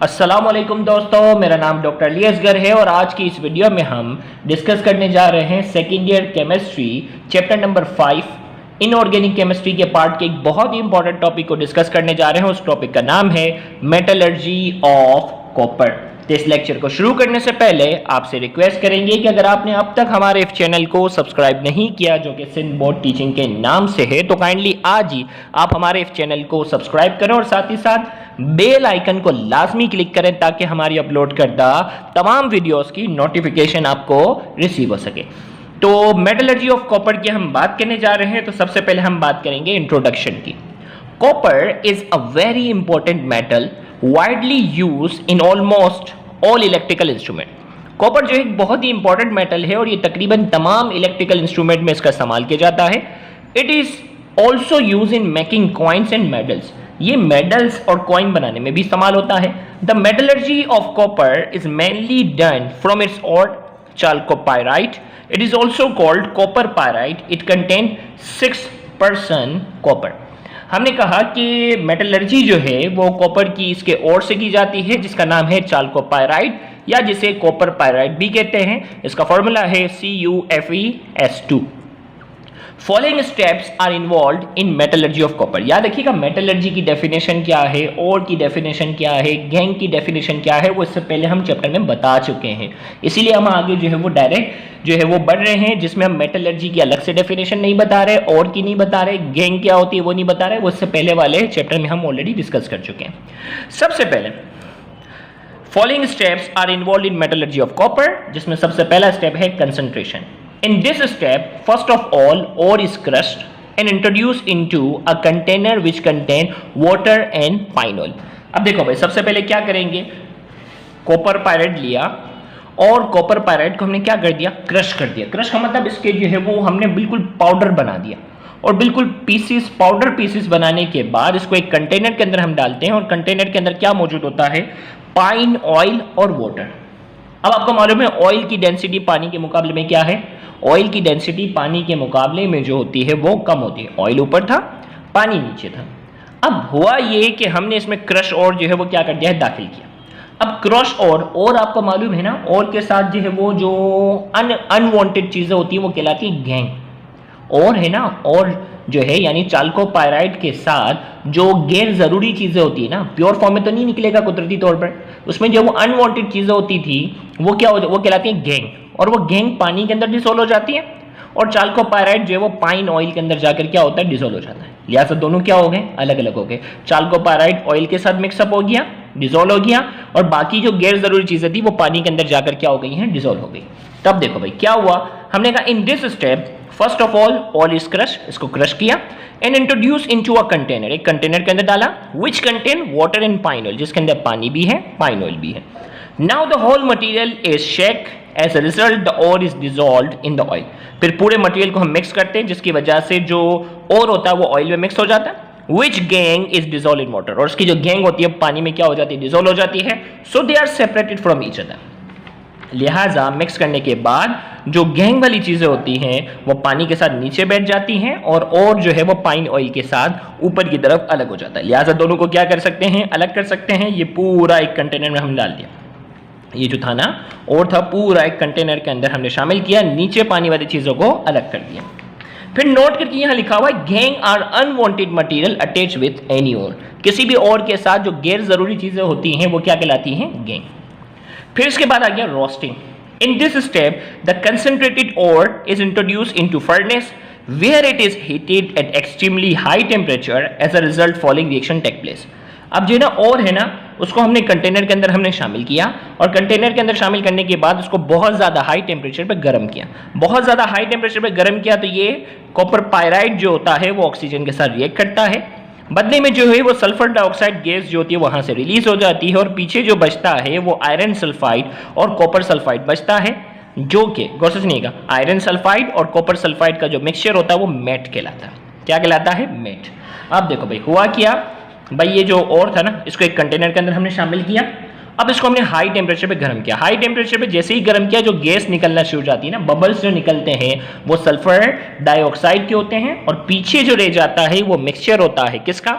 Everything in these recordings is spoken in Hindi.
अस्सलाम वालेकुम दोस्तों, मेरा नाम डॉक्टर अली असगर है और आज की इस वीडियो में हम डिस्कस करने जा रहे हैं second year chemistry chapter number 5 inorganic chemistry के पार्ट के एक बहुत ही इंपॉर्टेंट टॉपिक को डिस्कस करने जा रहे हैं। उस टॉपिक का नाम है मेटलर्जी ऑफ कॉपर। तो इस लेक्चर को शुरू करने से पहले आपसे रिक्वेस्ट करेंगे कि अगर आपने अब तक हमारे इस चैनल को सब्सक्राइब नहीं किया जो कि सिंध बोर्ड टीचिंग के नाम से है, तो काइंडली आज ही आप हमारे इस चैनल को सब्सक्राइब करें और साथ ही साथ बेल आइकन को लाजमी क्लिक करें ताकि हमारी अपलोड करदा तमाम वीडियोस की नोटिफिकेशन आपको रिसीव हो सके। तो मेटलर्जी ऑफ कॉपर की हम बात करने जा रहे हैं। तो सबसे पहले हम बात करेंगे इंट्रोडक्शन की। Copper is a very important metal widely use in almost all electrical instrument. Copper जो एक बहुत ही इंपॉर्टेंट मेटल है और ये तकरीबन तमाम इलेक्ट्रिकल इंस्ट्रूमेंट में इसका इस्तेमाल किया जाता है। It is also use in making coins and medals. ये मेडल्स और कॉइन बनाने में भी इस्तेमाल होता है। The metallurgy of copper is mainly done from its ore chalcopyrite. It is also called copper pyrite. It contain 6% copper. हमने कहा कि मेटलर्जी जो है वो कॉपर की इसके ओर से की जाती है जिसका नाम है चाल्कोपाइराइट या जिसे कॉपर पायराइट भी कहते हैं। इसका फॉर्मूला है CuFeS2। Following steps are involve in metallurgy of copper. याद रखिएगा मेटलर्जी की डेफिनेशन क्या है, ओर की डेफिनेशन क्या है, गैंग की डेफिनेशन क्या है, वो इससे पहले हम चैप्टर में बता चुके हैं। इसीलिए हम आगे जो है वो डायरेक्ट जो है वो बढ़ रहे हैं जिसमें हम मेटलर्जी की अलग से डेफिनेशन नहीं बता रहे, और की नहीं बता रहे, गैंग क्या होती है वो नहीं बता रहे, वो इससे पहले वाले चैप्टर में हम ऑलरेडी डिस्कस कर चुके हैं। सबसे पहले following steps are involve in metallurgy of copper, जिसमें सबसे पहला स्टेप है concentration. In this step, first of all, ore is crushed and introduced into a container which contain water and pine oil. अब देखो भाई, सबसे पहले क्या करेंगे, कॉपर पायराइट लिया और कॉपर पायराइट को हमने क्या कर दिया, क्रश कर दिया। क्रश का मतलब इसके जो है वो हमने बिल्कुल पाउडर बना दिया और बिल्कुल पीसीस, पाउडर पीसीस बनाने के बाद इसको एक कंटेनर के अंदर हम डालते हैं और कंटेनर के अंदर क्या मौजूद होता है, पाइन ऑयल और वाटर। अब आपको मालूम है ऑयल की डेंसिटी पानी के मुकाबले में क्या है, ऑयल की डेंसिटी पानी के मुकाबले में जो होती है वो कम होती है। ऑयल ऊपर था, पानी नीचे था। अब हुआ ये कि हमने इसमें क्रश और जो है वो क्या कर दिया है, दाखिल किया। अब क्रश और आपको मालूम है ना, और के साथ जो है वो जो अनवांटेड चीजें होती है वो कहलाती है गैंग। और है ना, और जो है यानी चाल्कोपाइराइट के साथ जो गैर जरूरी चीजें होती है ना, प्योर फॉर्म में तो नहीं निकलेगा कुदरती तौर पर, उसमें जो वो अनवांटेड चीजें होती थी वो क्या हो, वो कहलाती है गैंग। और वो गैंग पानी के अंदर डिसोल्व हो जाती है और चाल्कोपाइराइट जो है वो पाइन ऑयल के अंदर जाकर क्या होता है, डिसोल्व हो जाता है। लिहाजा दोनों क्या हो गए, अलग अलग हो गए। चाल्कोपाइराइट ऑयल के साथ मिक्सअप हो गया, डिसोल्व हो गया, और बाकी जो गैर जरूरी चीजें थी वो पानी के अंदर जाकर क्या हो गई हैं, डिसोल्व हो गई। तब देखो भाई क्या हुआ, हमने कहा in this step first of all is crush, इसको क्रश किया and introduce into a container, एक कंटेनर के अंदर डाला which contain water and pine oil, जिसके अंदर पानी भी है, पाइन ऑयल भी है। Now the whole material is shake, as a result the ore is dissolved in the oil. फिर पूरे मटेरियल को हम मिक्स करते हैं जिसकी वजह से जो ओर होता है वो ऑयल में मिक्स हो जाता है। Which gangue is dissolve in water, और उसकी जो गैंग होती है पानी में क्या हो जाती है, डिसॉल्व हो जाती है। So they are separated from each other. लिहाजा मिक्स करने के बाद जो गैंग वाली चीजें होती हैं वो पानी के साथ नीचे बैठ जाती हैं और जो है वो पाइन ऑयल के साथ ऊपर की तरफ अलग हो जाता है। लिहाजा दोनों को क्या कर सकते हैं, अलग कर सकते हैं। ये पूरा एक कंटेनर में हम डाल दिया, ये जो था ना और था पूरा एक कंटेनर के अंदर हमने शामिल किया, नीचे पानी वाली चीजों को अलग कर दिया। फिर नोट करके यहां लिखा हुआ है gangue are unwanted material attach with any ore, किसी भी और के साथ जो गैर जरूरी चीजें होती हैं वो क्या कहलाती हैं, गैंग। फिर इसके बाद आ गया roasting. In this step the concentrated ore is introduced into furnace where it is heated at extremely high temperature, as a result following reaction take place. अब जो ना और है ना उसको हमने कंटेनर के अंदर हमने शामिल किया और कंटेनर के अंदर शामिल करने के बाद उसको बहुत ज्यादा हाई टेम्परेचर पे गर्म किया। बहुत ज्यादा हाई टेम्परेचर पे गर्म किया तो ये कॉपर पायराइट जो होता है वो ऑक्सीजन के साथ रिएक्ट करता है, बदले में जो है वो सल्फर डाइऑक्साइड गैस जो होती है वहां से रिलीज हो जाती है और पीछे जो बचता है वो आयरन सल्फाइड और कॉपर सल्फाइड बचता है, जो कि गौर से सुनिएगा आयरन सल्फाइड और कॉपर सल्फाइड का जो मिक्सचर होता है वो मेट कहलाता है। क्या कहलाता है, मेट। अब देखो भाई हुआ क्या भाई, ये जो और था ना इसको एक कंटेनर के अंदर हमने शामिल किया। अब इसको हमने हाई टेम्परेचर पे गर्म किया। हाई टेम्परेचर पे जैसे ही गर्म किया जो गैस निकलना शुरू हो जाती है ना, बबल्स जो निकलते हैं वो सल्फर डाइऑक्साइड के होते हैं और पीछे जो रह जाता है वो मिक्सचर होता है किसका,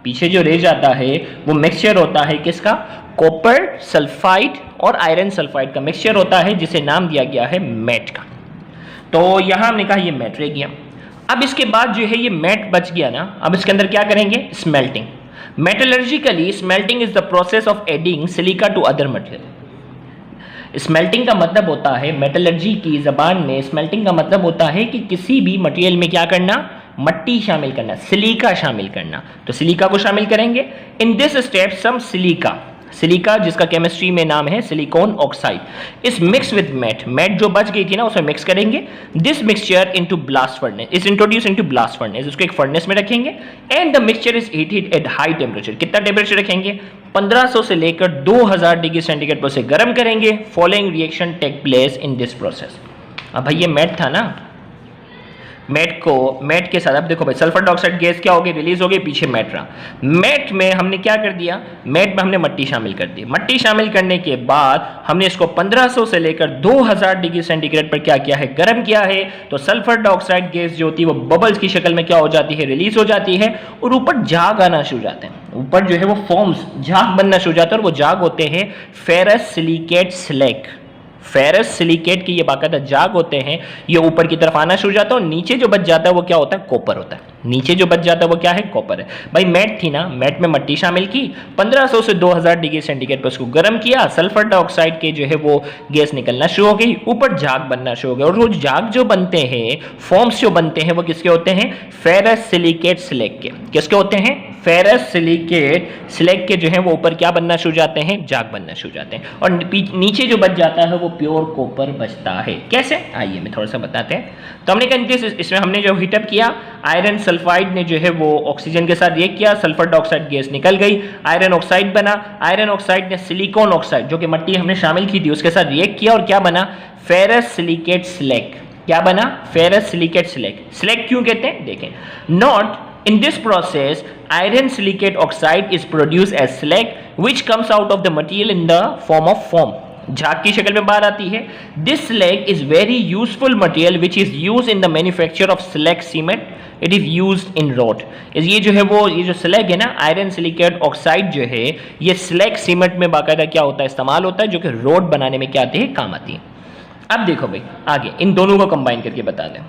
पीछे जो रह जाता है वो मिक्सचर होता है किसका, कॉपर सल्फाइड और आयरन सल्फाइड का मिक्सचर होता है जिसे नाम दिया गया है मैट का। तो यहां हमने कहा ये मैट रह गया। अब इसके बाद जो है ये मैट बच गया ना, अब इसके अंदर क्या करेंगे, smelting. Metallurgically smelting is the process of adding silica to other material. Smelting का मतलब होता है, मेटलर्जी की जबान में स्मेल्टिंग का मतलब होता है कि किसी भी मटेरियल में क्या करना, मट्टी शामिल करना, सिलिका शामिल करना। तो सिलिका को शामिल करेंगे। In this step some silica जिसका केमिस्ट्री में नाम है silicon oxide is mix with matte जो बच गई थी ना उसमें मिक्स करेंगे। This mixture into blast furnace is introduce into blast furnace, उसको एक फर्नेस में रखेंगे and the mixture is heated at high temperature. कितना टेम्परेचर रखेंगे, 1500 से लेकर 2000 डिग्री सेंटीग्रेड पर उसे गर्म करेंगे। Following reaction take place in this process. अब भाई ये मैट था ना, मैट के साथ अब देखो भाई सल्फर डाइऑक्साइड गैस क्या होगी, रिलीज होगी, पीछे मैट रहा। मैट में हमने क्या कर दिया, मैट में हमने मट्टी शामिल कर दी। मट्टी शामिल करने के बाद हमने इसको 1500 से लेकर 2000 डिग्री सेंटीग्रेड पर क्या किया है, गर्म किया है। तो सल्फर डाइऑक्साइड गैस जो होती है वो बबल्स की शक्ल में क्या हो जाती है, रिलीज हो जाती है और ऊपर झाग आना शुरू हो जाते हैं। ऊपर जो है वो फॉर्म्स झाग बनना शुरू हो जाता है और वो झाग होते हैं ferrous silicate slag. Ferrous silicate के ये बाकायदा झाग होते हैं, ये ऊपर की तरफ आना शुरू हो जाता है और नीचे जो बच जाता है वो क्या होता है, कॉपर होता है। नीचे जो बच जाता है वो क्या है, कॉपर है। भाई मैट थी ना, मैट में मट्टी शामिल की, 1500 से 2000 डिग्री सेंटीग्रेड पर उसको गर्म किया, सल्फर डाइऑक्साइड के जो है वो गैस निकलना शुरू हो गई, ऊपर झाग बनना शुरू हो गया। और वो झाग जो बनते हैं, फॉर्म्स जो बनते हैं वो किसके होते हैं, फेरस सिलिकेट स्लैग के। किसके होते हैं, फेरस सिलिकेट स्लैग के जो है वो ऊपर क्या बनना शुरू जाते हैं, झाग बनना शुरू जाते हैं और नीचे जो बच जाता है वो प्योर कॉपर बचता है। कैसे, आइए मैं थोड़ा सा बताते हैं। तो हमने कहा इसमें हमने जो हीटअप किया, आयरन सल्फाइड ने जो है वो ऑक्सीजन के साथ रिएक्ट किया, सल्फर डाइऑक्साइड गैस निकल गई, आयरन ऑक्साइड बना। आयरन ऑक्साइड ने सिलिकॉन ऑक्साइड जो कि मट्टी हमने शामिल की थी उसके साथ रिएक्ट किया और क्या बना, फेरस सिलिकेट स्लैग। क्या बना, फेरस सिलिकेट स्लैग। स्लैग क्यों कहते हैं, देखें, not in this process iron silicate oxide is produced as slag which comes out of the material in the form of foam, झाग की शक्ल में बाहर आती है। This slag is very useful material which is used in the manufacture of slag cement. It is used in road. ये जो है वो ये जो स्लैग है ना, आयरन सिलिकेट ऑक्साइड जो है ये स्लैग सीमेंट में बाकायदा क्या होता है, इस्तेमाल होता है, जो कि रोड बनाने में क्या आती है, काम आती है। अब देखो भाई आगे इन दोनों को कंबाइन करके बता दें।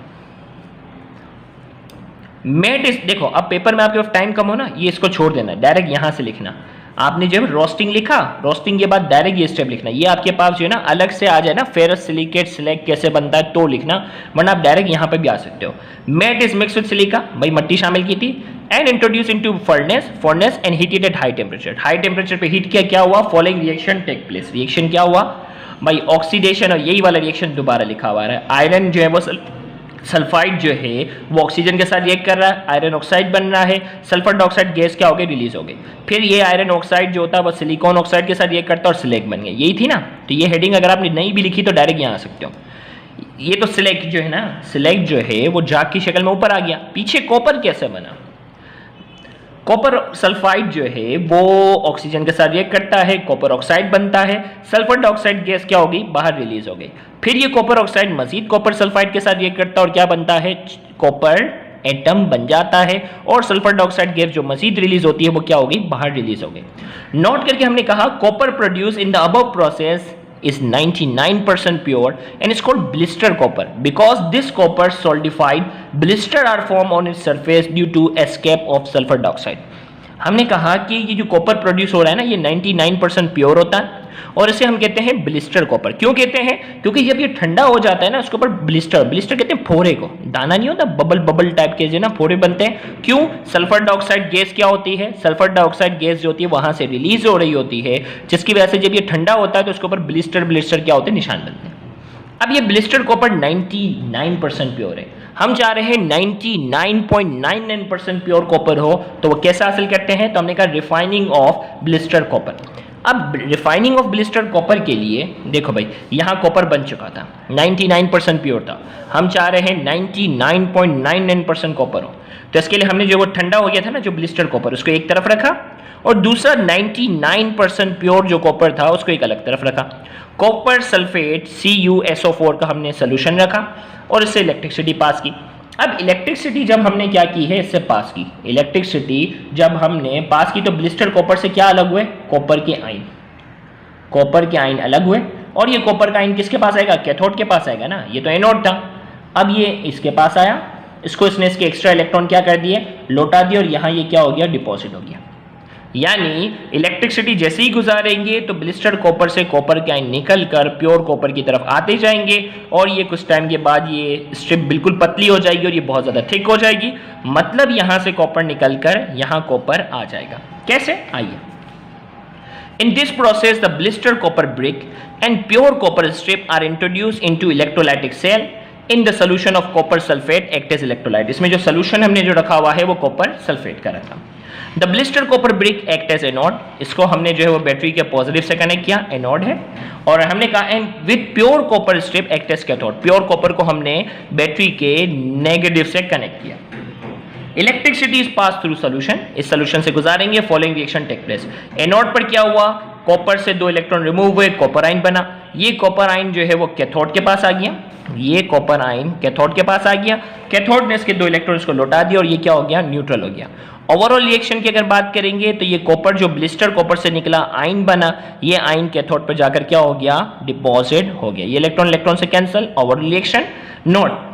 मेट इज, देखो अब पेपर में आपके पास टाइम कम हो ना, ये इसको छोड़ देना, डायरेक्ट यहां से लिखना। आपने जब रोस्टिंग लिखा, रोस्टिंग के बाद डायरेक्ट ये स्टेप लिखना। ये आपके पास जो है ना अलग से आ जाए ना, फेरस सिलिकेट स्लैग कैसे बनता है तो लिखना, वरना आप डायरेक्ट यहां पे भी आ सकते हो। Matte is mix with silica, भाई मट्टी शामिल की थी, and introduce into furnace and heated at high temperature. High temperature पे हीट किया, क्या हुआ, following reaction take place. Reaction क्या हुआ भाई, ऑक्सीडेशन, और यही वाला रिएक्शन दोबारा लिखा हुआ है। आयरन जो है वो सल्फाइड जो है वो ऑक्सीजन के साथ रिएक्ट कर रहा है, आयरन ऑक्साइड बन रहा है, सल्फर डाइऑक्साइड गैस क्या हो गई, रिलीज हो गई। फिर ये आयरन ऑक्साइड जो होता है वो सिलिकॉन ऑक्साइड के साथ रिएक्ट करता है और स्लैग बन गया। यही थी ना, तो ये हेडिंग अगर आपने नहीं भी लिखी तो डायरेक्ट यहाँ आ सकते हो। ये तो स्लैग जो है ना, स्लैग जो है वो झाग की शक्ल में ऊपर आ गया। पीछे कॉपर कैसे बना, कॉपर सल्फाइड जो है वो ऑक्सीजन के साथ रिएक्ट करता है, कॉपर ऑक्साइड बनता है, सल्फर डाइऑक्साइड गैस क्या होगी, बाहर रिलीज हो गई। फिर ये कॉपर ऑक्साइड मजीद कॉपर सल्फाइड के साथ रिएक्ट करता है और क्या बनता है, कॉपर एटम बन जाता है और सल्फर डाइऑक्साइड गैस जो मजीद रिलीज होती है वो क्या होगी, बाहर रिलीज हो गई। नोट करके हमने कहा copper produce in the above process is 99% pure and is called blister copper because this copper solidified blister are formed on its surface due to escape of sulfur dioxide। हमने कहा कि ये जो कॉपर प्रोड्यूस हो रहा है ना, ये 99% प्योर होता है और इसे हम कहते हैं ब्लिस्टर कॉपर। क्यों कहते हैं, क्योंकि जब ये ठंडा हो जाता है ना उसके ऊपर ब्लिस्टर कहते हैं फोड़े को, दाना नहीं होता, बबल टाइप के जो ना फोड़े बनते हैं। क्यों, सल्फर डाइऑक्साइड गैस क्या होती है, सल्फर डाइऑक्साइड गैस जो होती है वहां से रिलीज हो रही होती है, जिसकी वजह से जब ये ठंडा होता है तो उसके ऊपर ब्लिस्टर क्या होते हैं, निशान बनते हैं। अब ये ब्लिस्टर कॉपर 99% प्योर है, हम चाह रहे हैं 99.99% प्योर कॉपर हो, तो वो कैसे हासिल करते हैं, तो हमने कहा रिफाइनिंग ऑफ ब्लिस्टर कॉपर। अब रिफाइनिंग ऑफ ब्लिस्टर कॉपर के लिए देखो भाई, यहां कॉपर बन चुका था, 99% प्योर था, हम चाह रहे हैं 99.99% कॉपर हो। तो इसके लिए हमने जो वो ठंडा हो गया था ना जो ब्लिस्टर कॉपर, उसको एक तरफ रखा और दूसरा 99% प्योर जो कॉपर था उसको एक अलग तरफ रखा। कॉपर सल्फेट CuSO4 का हमने सोल्यूशन रखा और इससे इलेक्ट्रिसिटी पास की। अब इलेक्ट्रिसिटी जब हमने क्या की है, इससे पास की, इलेक्ट्रिसिटी जब हमने पास की तो ब्लिस्टर कॉपर से क्या अलग हुए, कॉपर के आयन, कॉपर के आयन अलग हुए। और ये कॉपर का आयन किसके पास आएगा, कैथोड के पास आएगा ना, ये तो एनोड था। अब ये इसके पास आया, इसको इसने इसके एक्स्ट्रा इलेक्ट्रॉन क्या कर दिए, लौटा दिए, और यहाँ ये क्या हो गया, डिपॉजिट हो गया। यानी इलेक्ट्रिसिटी जैसे ही गुजारेंगे तो ब्लिस्टर कॉपर से कॉपर के आयन निकल कर प्योर कॉपर की तरफ आते जाएंगे, और ये कुछ टाइम के बाद ये स्ट्रिप बिल्कुल पतली हो जाएगी और ये बहुत ज़्यादा थिक हो जाएगी। मतलब यहाँ से कॉपर निकल कर यहाँ कॉपर आ जाएगा। कैसे, आइए। In this process, the blister copper brick and pure copper strip are introduced into electrolytic cell. In the solution of copper sulfate act as electrolyte. इसमें जो solution हमने जो रखा हुआ है वो कॉपर सल्फेट का रखा। The blister copper brick act as anode. इसको हमने जो है वो बैटरी के पॉजिटिव से कनेक्ट किया, एनोड है। और हमने कहा and with pure copper strip act as cathode. Pure copper को हमने बैटरी के नेगेटिव से कनेक्ट किया। Electricity is pass through solution, इस सोल्यूशन से गुजारेंगे, following reaction take place. Anode पर क्या हुआ, कॉपर से 2 इलेक्ट्रॉन रिमूव हुए, कॉपर आयन बना। ये कॉपर आयन जो है वो कैथोड के पास आ गया, ये कॉपर आयन कैथोड के पास आ गया, कैथोड ने इसके 2 इलेक्ट्रॉन्स को लौटा दिया और ये क्या हो गया, न्यूट्रल हो गया। ओवरऑल रिएक्शन की अगर बात करेंगे तो ये कॉपर जो ब्लिस्टर कॉपर से निकला आयन बना, ये आयन कैथोड पर जाकर क्या हो गया, डिपॉजिट हो गया। ये इलेक्ट्रॉन इलेक्ट्रॉन से cancel, overall reaction note.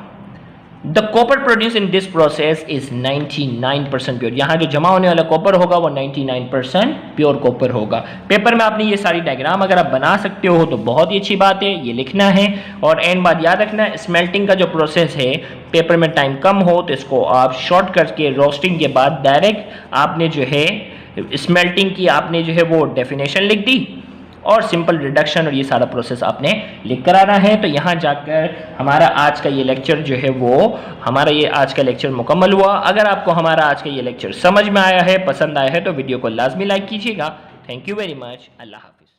The copper produced in this process is 99% pure. यहाँ जो जमा होने वाला कॉपर होगा वो 99% प्योर कॉपर होगा। पेपर में आपने ये सारी डायग्राम अगर आप बना सकते हो तो बहुत ही अच्छी बात है, ये लिखना है। और एंड बात याद रखना, स्मेल्टिंग का जो प्रोसेस है, पेपर में टाइम कम हो तो इसको आप शॉर्ट करके रोस्टिंग के बाद डायरेक्ट आपने जो है स्मेल्टिंग की आपने जो है वो डेफिनेशन लिख दी और सिंपल रिडक्शन और ये सारा प्रोसेस आपने लिख कर आना है। तो यहाँ जाकर हमारा आज का ये लेक्चर जो है वो हमारा ये आज का लेक्चर मुकम्मल हुआ। अगर आपको हमारा आज का ये लेक्चर समझ में आया है, पसंद आया है तो वीडियो को लाजमी लाइक कीजिएगा। Thank you very much. अल्लाह हाफिज़।